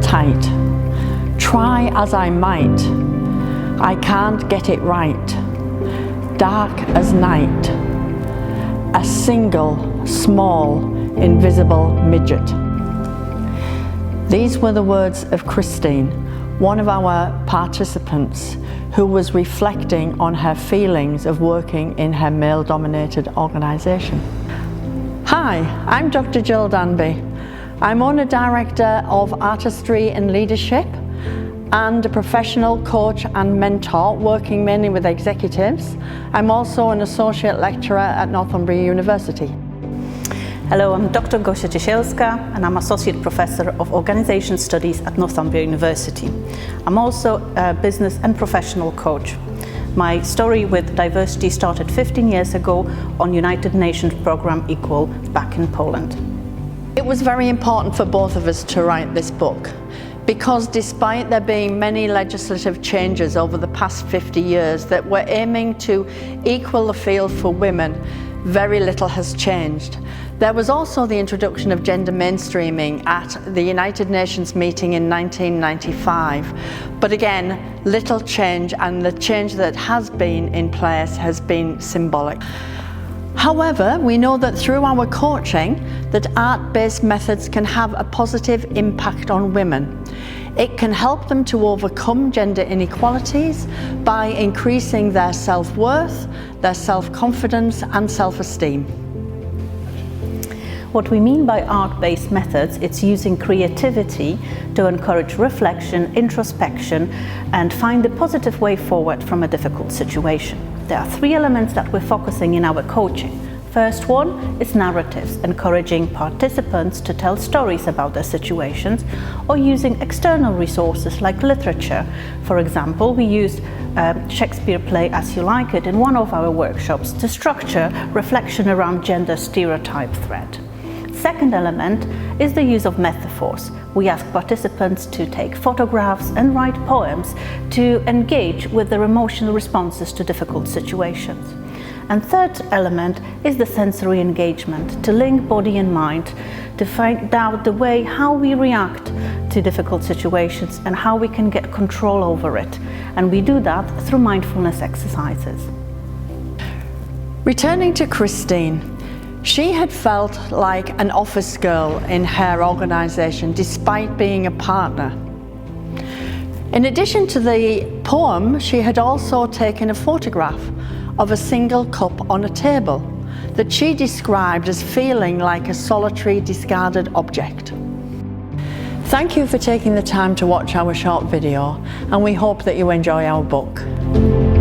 tight. Try as I might, I can't get it right. Dark as night. A single, small, invisible midget. These were the words of Christine, one of our participants, who was reflecting on her feelings of working in her male-dominated organisation. Hi, I'm Dr. Gillian Danby. I'm owner-director of Artistry and Leadership and a professional coach and mentor working mainly with executives. I'm also an associate lecturer at Northumbria University. Hello, I'm Dr. Gosia Ciesielska and I'm Associate Professor of Organisation Studies at Northumbria University. I'm also a business and professional coach. My story with diversity started 15 years ago on United Nations programme Equal back in Poland. It was very important for both of us to write this book because despite there being many legislative changes over the past 50 years that were aiming to equal the field for women, very little has changed. There was also the introduction of gender mainstreaming at the United Nations meeting in 1995. But again, little change, and the change that has been in place has been symbolic. However, we know that through our coaching that art-based methods can have a positive impact on women. It can help them to overcome gender inequalities by increasing their self-worth, their self-confidence and self-esteem. What we mean by art-based methods, it's using creativity to encourage reflection, introspection, and find a positive way forward from a difficult situation. There are three elements that we're focusing in our coaching. First one is narratives, encouraging participants to tell stories about their situations or using external resources like literature. For example, we used Shakespeare play As You Like It in one of our workshops to structure reflection around gender stereotype threat. Second element is the use of metaphors. We ask participants to take photographs and write poems to engage with their emotional responses to difficult situations. And third element is the sensory engagement, to link body and mind, to find out the way how we react to difficult situations and how we can get control over it. And we do that through mindfulness exercises. Returning to Christine, she had felt like an office girl in her organisation despite being a partner. In addition to the poem, she had also taken a photograph of a single cup on a table that she described as feeling like a solitary, discarded object. Thank you for taking the time to watch our short video, and we hope that you enjoy our book.